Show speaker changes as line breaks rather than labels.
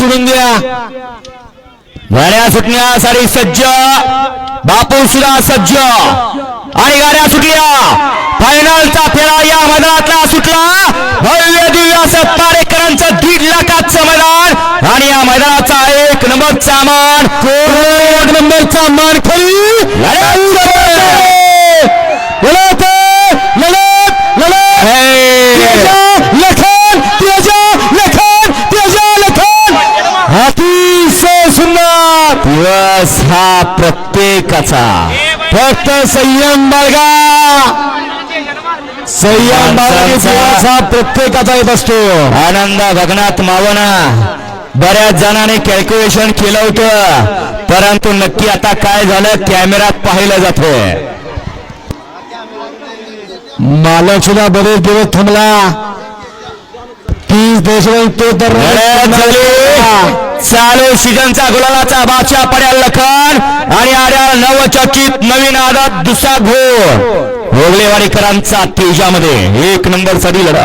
सोडून द्या.
गाड्या सुटण्यासाठी सज्ज, बापू सुद्धा सज्ज आणि गाड्या सुटल्या. फायनलचा फेरा या मैदानातला सुटला. भव्य दिव्य असं पारेकरांचं 1.5 लाखाचं मैदान आणि या मैदानाचा 1 नंबरचा मान,
कोण नंबरचा मान खाली. अतिशय सुंदर
दिवस हा प्रत्येकाचा.
फक्त संयम बाळगा, संयम बाळगा प्रत्येकाचा येत असतो.
आनंद गगनात मावना. बऱ्याच जणांनी कॅल्क्युलेशन केलं होतं, परंतु नक्की आता काय झालं कॅमेऱ्यात पाहिलं जातं.
मालक सुद्धा बरेच दिवस थांबला. 30 देशवाई तो तर
चालू सीझनचा गुलालाचा बादशाह पड्या लखन आणि आर्या नवचर्चित नवीन आदत दुसरा घोड. होगलेवाडीकरांचा तेजामध्ये 1 नंबर साठी लढा.